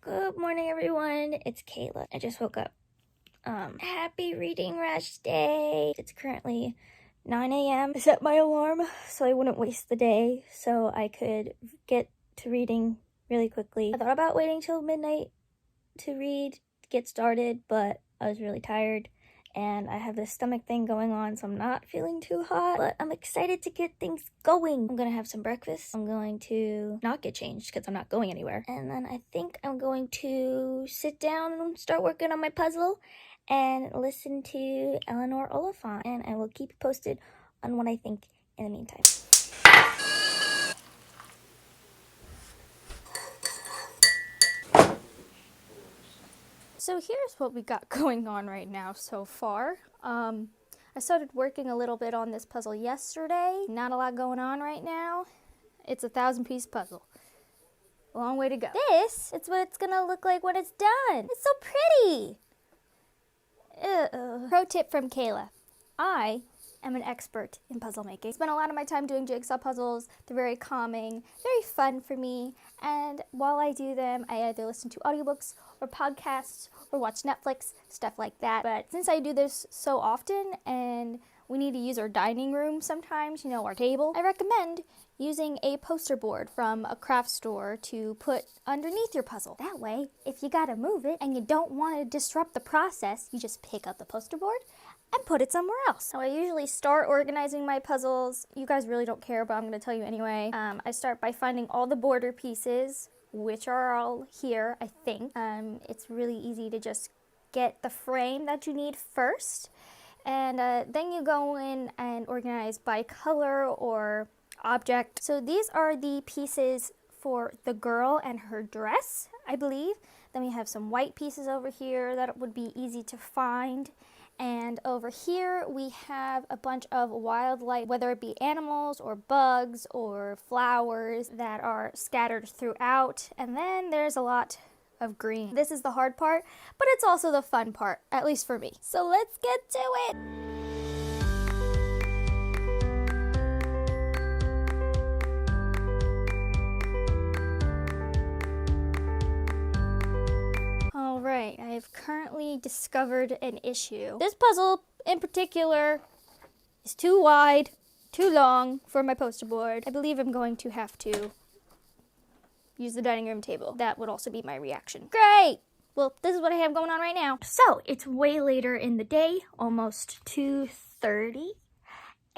Good morning, everyone. It's Kayla. I just woke up. Happy reading rush day. It's currently 9 a.m. I set my alarm so I wouldn't waste the day, so I could get to reading really quickly. I thought about waiting till midnight to read, get started, but I was really tired. And I have this stomach thing going on, so I'm not feeling too hot, but I'm excited to get things going. I'm gonna have some breakfast. I'm going to not get changed because I'm not going anywhere. And then I think I'm going to sit down and start working on my puzzle and listen to Eleanor Olaf. And I will keep you posted on what I think in the meantime. So here's what we got going on right now so far. I started working a little bit on this puzzle yesterday. Not a lot going on right now. It's a 1,000-piece puzzle. Long way to go. This is what it's gonna look like when it's done. It's so pretty. Pro tip from Kayla. I am an expert in puzzle making. I spend a lot of my time doing jigsaw puzzles. They're very calming, very fun for me. And while I do them, I either listen to audiobooks or podcasts or watch Netflix, stuff like that. But since I do this so often and we need to use our dining room sometimes, our table, I recommend using a poster board from a craft store to put underneath your puzzle. That way, if you gotta move it and you don't want to disrupt the process, you just pick up the poster board and put it somewhere else. So I usually start organizing my puzzles. You guys really don't care, but I'm gonna tell you anyway. I start by finding all the border pieces, which are all here, I think. It's really easy to just get the frame that you need first. And then you go in and organize by color or object. So these are the pieces for the girl and her dress, I believe. Then we have some white pieces over here that would be easy to find. And over here we have a bunch of wildlife, whether it be animals or bugs or flowers that are scattered throughout. And then there's a lot of green. This is the hard part, but it's also the fun part, at least for me. So let's get to it. Alright, I have currently discovered an issue. This puzzle in particular is too wide, too long for my poster board. I believe I'm going to have to use the dining room table. That would also be my reaction. Great! Well, this is what I have going on right now. So, it's way later in the day, almost 2:30.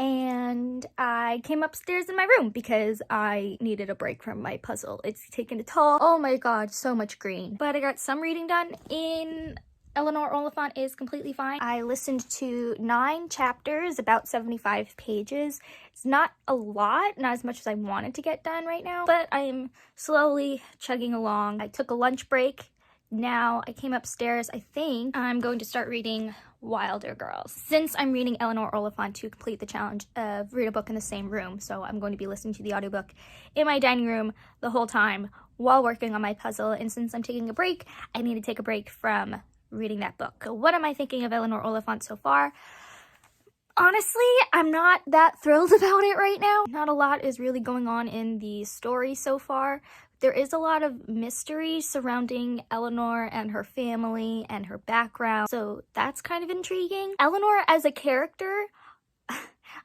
And I came upstairs in my room because I needed a break from my puzzle. It's taken a toll. Oh my god, so much green. But I got some reading done in Eleanor Olaf is completely fine. I listened to 9 chapters, about 75 pages. It's not a lot, not as much as I wanted to get done right now, but I am slowly chugging along. I took a lunch break. Now I came upstairs. I think I'm going to start reading Wilder Girls. Since I'm reading Eleanor Olaf to complete the challenge of read a book in the same room, so I'm going to be listening to the audiobook in my dining room the whole time while working on my puzzle. And since I'm taking a break, I need to take a break from reading that book. So what am I thinking of Eleanor Olaf so far? Honestly, I'm not that thrilled about it right now. Not a lot is really going on in the story so far. There is a lot of mystery surrounding Eleanor and her family and her background, so that's kind of intriguing. Eleanor as a character,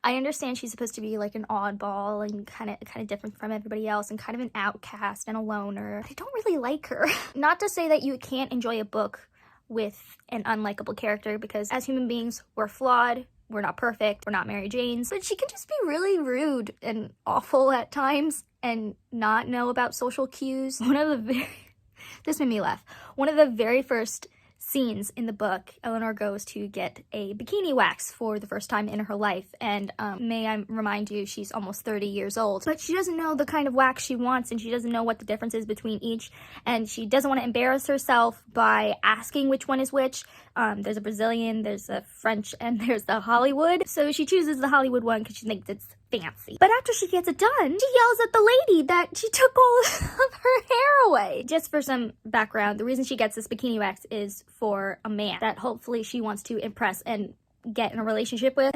I understand she's supposed to be like an oddball and kind of different from everybody else and kind of an outcast and a loner. But I don't really like her. Not to say that you can't enjoy a book with an unlikable character, because as human beings, we're flawed. We're not perfect. We're not Mary Janes. But she can just be really rude and awful at times and not know about social cues. This made me laugh. One of the very first scenes in the book, Eleanor goes to get a bikini wax for the first time in her life. And may I remind you, she's almost 30 years old. But she doesn't know the kind of wax she wants, and she doesn't know what the difference is between each. And she doesn't want to embarrass herself by asking which one is which. There's a Brazilian, there's a French, and there's the Hollywood. So she chooses the Hollywood one because she thinks it's fancy. But after she gets it done, she yells at the lady that she took all of her hair away. Just for some background, the reason she gets this bikini wax is for a man that hopefully she wants to impress, and get in a relationship with.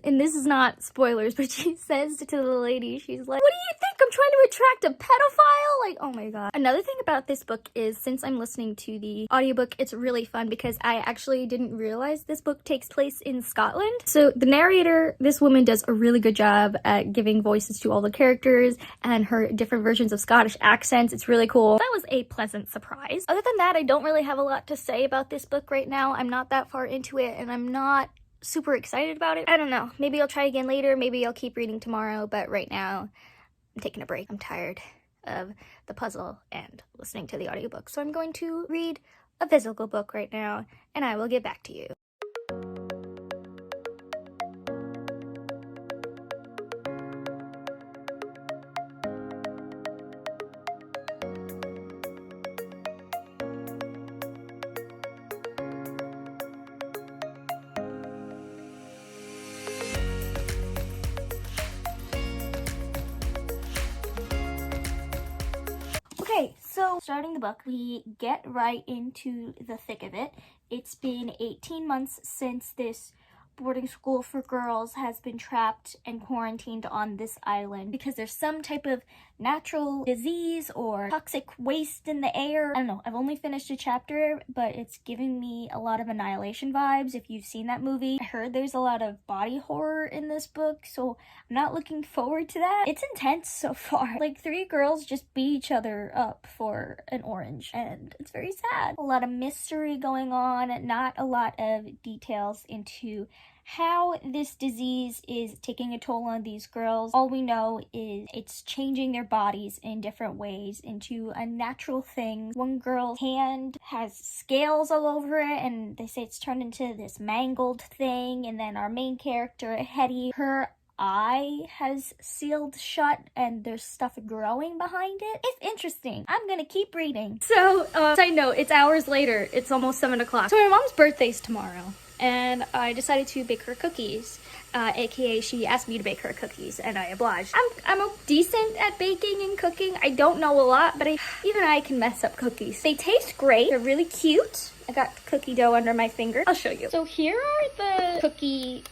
And this is not spoilers, but she says to the lady, she's like, what do you think? I'm trying to attract a pedophile? Like, oh my god. Another thing about this book is, since I'm listening to the audiobook, it's really fun because I actually didn't realize this book takes place in Scotland. So the narrator, this woman, does a really good job at giving voices to all the characters and her different versions of Scottish accents. It's really cool. That was a pleasant surprise. Other than that, I don't really have a lot to say about this book right now. I'm not that far into it, and I'm not super excited about it. I don't know. Maybe I'll try again later. Maybe I'll keep reading tomorrow, but right now I'm taking a break. I'm tired of the puzzle and listening to the audiobook. So I'm going to read a physical book right now, and I will get back to you. Okay, so starting the book, we get right into the thick of it. It's been 18 months since this boarding school for girls has been trapped and quarantined on this island because there's some type of natural disease or toxic waste in the air. I don't know. I've only finished a chapter, but it's giving me a lot of Annihilation vibes if you've seen that movie. I heard there's a lot of body horror in this book, so I'm not looking forward to that. It's intense so far. Like, 3 girls just beat each other up for an orange, and it's very sad. A lot of mystery going on, not a lot of details into how this disease is taking a toll on these girls. All we know is it's changing their bodies in different ways into a natural thing. One girl's hand has scales all over it, and they say it's turned into this mangled thing. And then our main character, Hetty, her eye has sealed shut and there's stuff growing behind it. It's interesting. I'm gonna keep reading. So, side note, it's hours later. It's almost 7 o'clock. So my mom's birthday's tomorrow, and I decided to bake her cookies. AKA she asked me to bake her cookies, and I obliged. I'm decent at baking and cooking. I don't know a lot, but even I can mess up cookies. They taste great. They're really cute. I got cookie dough under my finger. I'll show you. So here are the cookie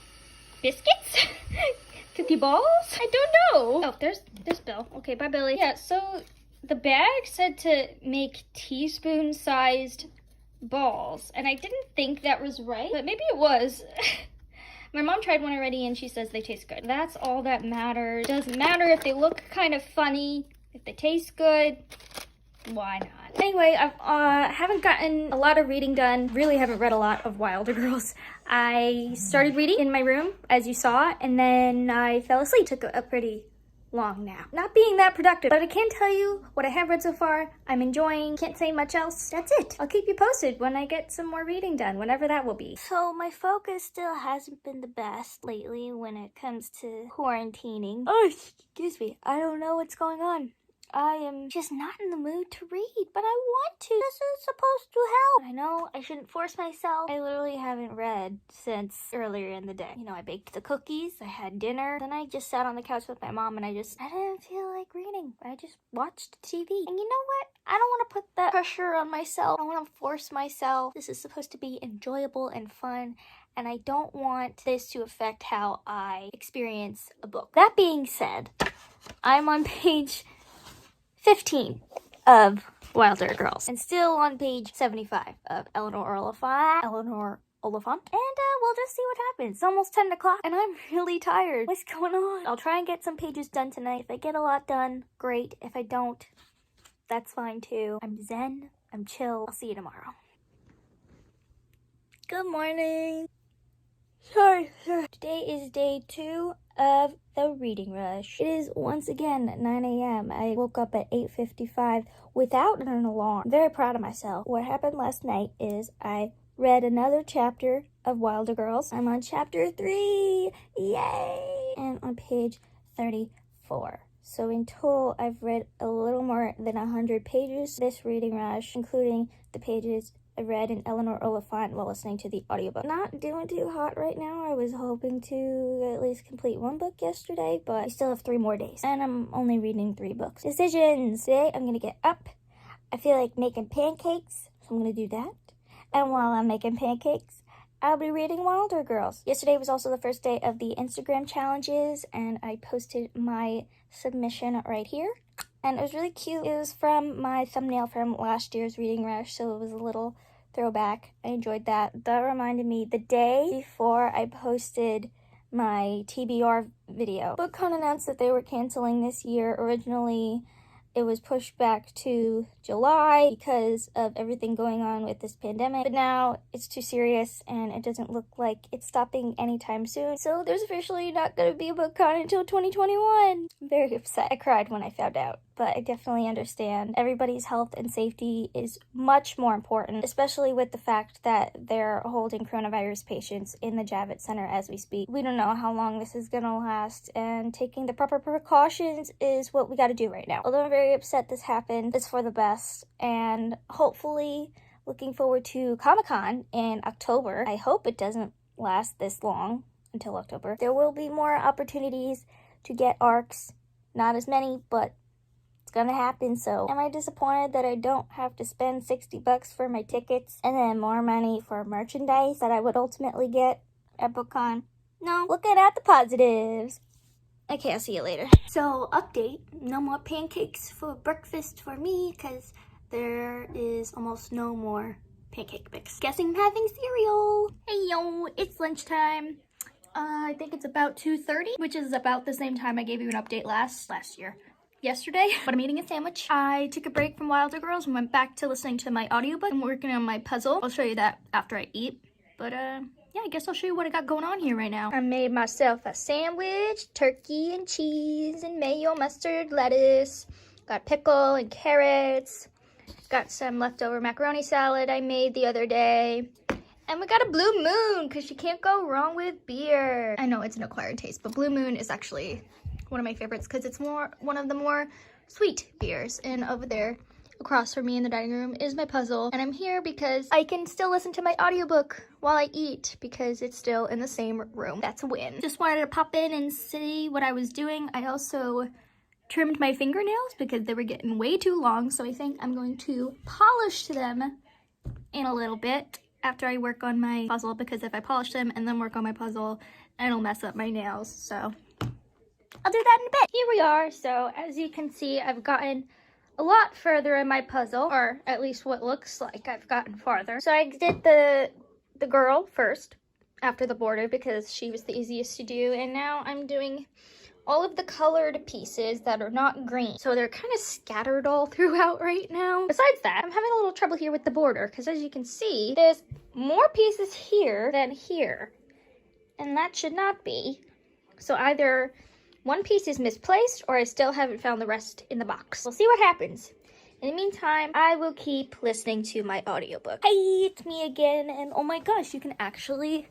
biscuits. Cookie balls? I don't know. Oh, there's Bill. Okay, bye, Billy. Yeah, so the bag said to make teaspoon-sized balls, and I didn't think that was right, but maybe it was. My mom tried one already, and she says they taste good. That's all that matters. Doesn't matter if they look kind of funny. If they taste good, why not? Anyway, I haven't gotten a lot of reading done. Really haven't read a lot of Wilder Girls. I started reading in my room, as you saw, and then I fell asleep. Took a pretty long nap. Not being that productive, but I can tell you what I have read so far. I'm enjoying. Can't say much else. That's it. I'll keep you posted when I get some more reading done, whenever that will be. So my focus still hasn't been the best lately when it comes to quarantining. Oh, excuse me. I don't know what's going on. I am just not in the mood to read, but I want to. This is supposed to help. I know I shouldn't force myself. I literally haven't read since earlier in the day. You know, I baked the cookies, I had dinner, then I just sat on the couch with my mom and I didn't feel like reading. I just watched TV. And you know what? I don't want to put that pressure on myself. I don't want to force myself. This is supposed to be enjoyable and fun, and I don't want this to affect how I experience a book. That being said, I'm on page 15 of Wilder Girls, and still on page 75 of Eleanor Olaf. And we'll just see what happens. It's almost 10 o'clock, and I'm really tired. What's going on? I'll try and get some pages done tonight. If I get a lot done, great. If I don't, that's fine too. I'm zen. I'm chill. I'll see you tomorrow. Good morning. Sorry. Today is day 2 of the reading rush. It is once again 9 a.m. I woke up at 8:55 without an alarm. I'm very proud of myself. What happened last night is I read another chapter of Wilder Girls. I'm on chapter 3. Yay! And on page 34. So in total, I've read a little more than 100 pages this reading rush, including the pages I read in Eleanor Olaf while listening to the audiobook. Not doing too hot right now. I was hoping to at least complete 1 book yesterday, but I still have 3 more days. And I'm only reading 3 books. Decisions. Today, I'm going to get up. I feel like making pancakes, so I'm going to do that. And while I'm making pancakes, I'll be reading Wilder Girls. Yesterday was also the first day of the Instagram challenges, and I posted my submission right here. And it was really cute. It was from my thumbnail from last year's Reading Rush, so it was a little throwback. I enjoyed that. That reminded me the day before I posted my TBR video. BookCon announced that they were canceling this year. Originally, it was pushed back to July because of everything going on with this pandemic. But now it's too serious and it doesn't look like it's stopping anytime soon. So there's officially not going to be a BookCon until 2021. I'm very upset. I cried when I found out. But I definitely understand. Everybody's health and safety is much more important, especially with the fact that they're holding coronavirus patients in the Javits Center as we speak. We don't know how long this is gonna last, and taking the proper precautions is what we gotta do right now. Although I'm very upset this happened, it's for the best, and hopefully looking forward to Comic-Con in October. I hope it doesn't last this long until October. There will be more opportunities to get ARCs, not as many, but it's gonna happen. So am I disappointed that I don't have to spend $60 for my tickets and then more money for merchandise that I would ultimately get at BookCon? No, looking at the positives. Okay, I'll see you later. So, update, no more pancakes for breakfast for me because there is almost no more pancake mix. Guessing I'm having cereal. Hey yo, it's lunchtime. I think it's about 2:30, which is about the same time I gave you an update last yesterday, but I'm eating a sandwich. I took a break from Wilder Girls and went back to listening to my audiobook. I'm working on my puzzle. I'll show you that after I eat. But yeah, I guess I'll show you what I got going on here right now. I made myself a sandwich, turkey and cheese and mayo, mustard, lettuce. Got pickle and carrots. Got some leftover macaroni salad I made the other day. And we got a Blue Moon because you can't go wrong with beer. I know it's an acquired taste, but Blue Moon is actually one of my favorites because it's one of the more sweet beers. And over there across from me in the dining room is my puzzle, and I'm here because I can still listen to my audiobook while I eat because it's still in the same room. That's a win. Just wanted to pop in and see what I was doing. I also trimmed my fingernails because they were getting way too long, so I think I'm going to polish them in a little bit after I work on my puzzle, because if I polish them and then work on my puzzle, it'll mess up my nails. So I'll do that in a bit. Here we are. So as you can see, I've gotten a lot further in my puzzle, or at least what looks like I've gotten farther. So I did the girl first after the border because she was the easiest to do, and now I'm doing all of the colored pieces that are not green. So they're kind of scattered all throughout right now. Besides that, I'm having a little trouble here with the border because as you can see, there's more pieces here than here, and that should not be. So either one piece is misplaced or I still haven't found the rest in the box. We'll see what happens. In the meantime, I will keep listening to my audiobook. Hey, it's me again, and oh my gosh, you can actually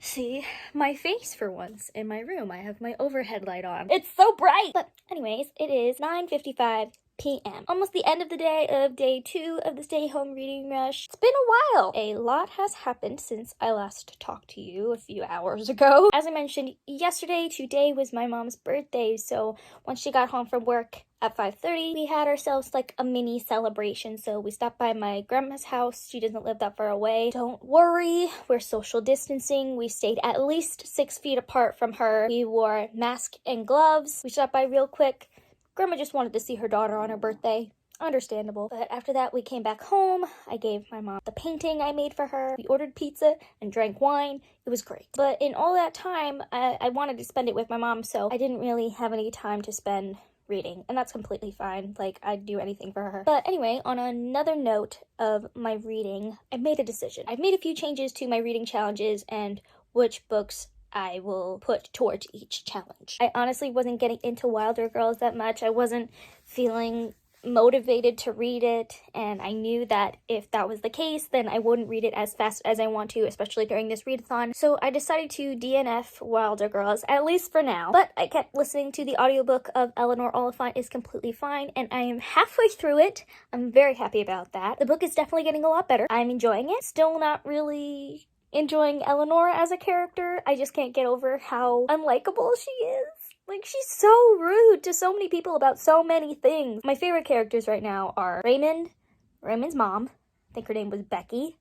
see my face for once in my room. I have my overhead light on. It's so bright! But anyways, it is 9:55 p.m. Almost the end of the day of day 2 of the Stay Home Reading Rush. It's been a while. A lot has happened since I last talked to you a few hours ago. As I mentioned yesterday, today was my mom's birthday, so once she got home from work at 5:30, we had ourselves like a mini celebration. So we stopped by my grandma's house. She doesn't live that far away. Don't worry, we're social distancing. We stayed at least 6 feet apart from her. We wore masks and gloves. We stopped by real quick. Grandma just wanted to see her daughter on her birthday. Understandable. But after that, we came back home. I gave my mom the painting I made for her. We ordered pizza and drank wine. It was great. But in all that time, I wanted to spend it with my mom, so I didn't really have any time to spend reading, and that's completely fine. Like, I'd do anything for her. But anyway, on another note of my reading, I've made a decision. I've made a few changes to my reading challenges and which books I will put towards each challenge. I honestly wasn't getting into Wilder Girls that much. I wasn't feeling motivated to read it, and I knew that if that was the case, then I wouldn't read it as fast as I want to, especially during this readathon. So I decided to DNF Wilder Girls, at least for now. But I kept listening to the audiobook of Eleanor Olaf is completely fine, and I am halfway through it. I'm very happy about that. The book is definitely getting a lot better. I'm enjoying it. Still not really enjoying Eleanor as a character. I just can't get over how unlikable she is. Like, she's so rude to so many people about so many things. My favorite characters right now are Raymond's mom, I think her name was Becky,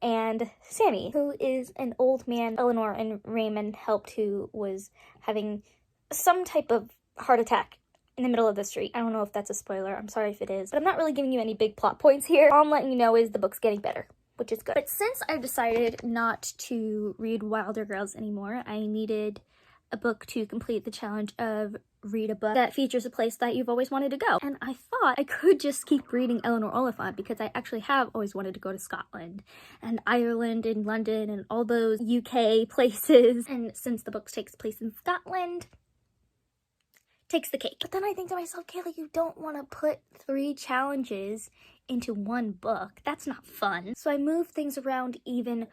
and Sammy, who is an old man Eleanor and Raymond helped, who was having some type of heart attack in the middle of the street. I don't know if that's a spoiler. I'm sorry if it is. But I'm not really giving you any big plot points here. All I'm letting you know is the book's getting better, which is good. But since I've decided not to read Wilder Girls anymore, I needed a book to complete the challenge of read a book that features a place that you've always wanted to go. And I thought I could just keep reading Eleanor Olaf because I actually have always wanted to go to Scotland and Ireland and London and all those UK places. And since the book takes place in Scotland, takes the cake. But then I think to myself, Kayla, you don't want to put 3 challenges into one book. That's not fun. So I moved things around even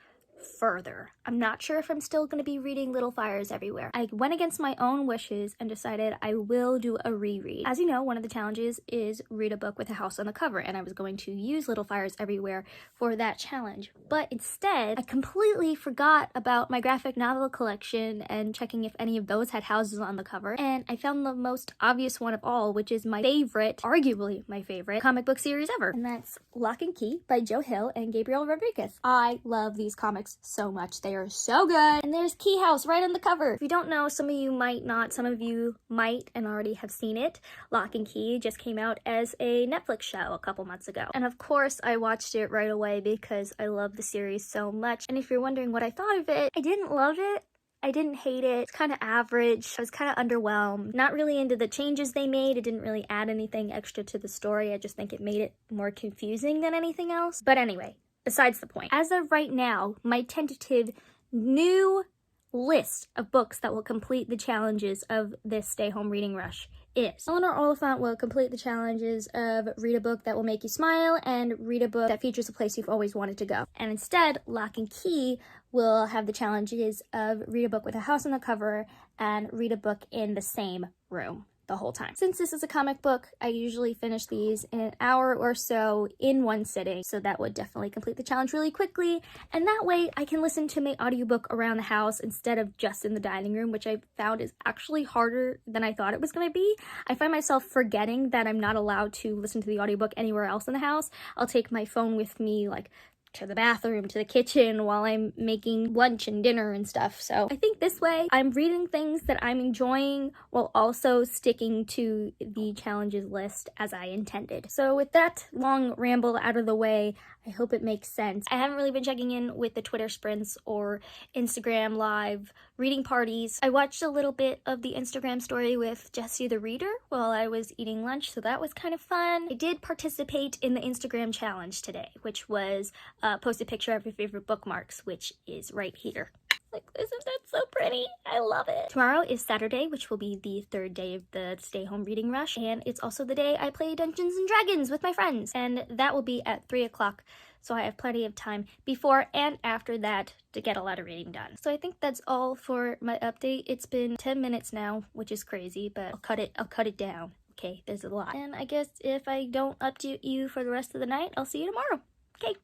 further. I'm not sure if I'm still going to be reading Little Fires Everywhere. I went against my own wishes and decided I will do a reread. As you know, one of the challenges is read a book with a house on the cover, and I was going to use Little Fires Everywhere for that challenge. But instead, I completely forgot about my graphic novel collection and checking if any of those had houses on the cover, and I found the most obvious one of all, which is my favorite, arguably my favorite, comic book series ever, and that's Lock and Key by Joe Hill and Gabriel Rodriguez. I love these comics so much. They are so good. And there's Key House right on the cover. If you don't know, some of you might not, some of you might and already have seen it. Lock and Key just came out as a Netflix show a couple months ago. And of course, I watched it right away because I love the series so much. And if you're wondering what I thought of it, I didn't love it. I didn't hate it. It's kind of average. I was kind of underwhelmed. Not really into the changes they made. It didn't really add anything extra to the story. I just think it made it more confusing than anything else. But anyway, besides the point. As of right now, my tentative new list of books that will complete the challenges of this Stay Home Reading Rush is Eleanor Oliphant will complete the challenges of read a book that will make you smile and read a book that features a place you've always wanted to go. And instead, Lock and Key will have the challenges of read a book with a house on the cover and read a book in the same room the whole time. Since this is a comic book, I usually finish these in an hour or so in one sitting, so that would definitely complete the challenge really quickly, and that way I can listen to my audiobook around the house instead of just in the dining room, which I found is actually harder than I thought it was going to be. I find myself forgetting that I'm not allowed to listen to the audiobook anywhere else in the house. I'll take my phone with me, like, to the bathroom, to the kitchen while I'm making lunch and dinner and stuff. So I think this way I'm reading things that I'm enjoying while also sticking to the challenges list as I intended. So with that long ramble out of the way, I hope it makes sense. I haven't really been checking in with the Twitter sprints or Instagram live reading parties. I watched a little bit of the Instagram story with Jessie the Reader while I was eating lunch, so that was kind of fun. I did participate in the Instagram challenge today, which was post a picture of your favorite bookmarks, which is right here. Like, isn't that so pretty? I love it. Tomorrow is Saturday, which will be the 3rd day of the Stay Home Reading Rush, and it's also the day I play Dungeons and Dragons with my friends, and that will be at 3 o'clock, so I have plenty of time before and after that to get a lot of reading done. So I think that's all for my update. It's been 10 minutes now, which is crazy, but I'll cut it down. Okay, there's a lot. And I guess if I don't update you for the rest of the night, I'll see you tomorrow. Okay.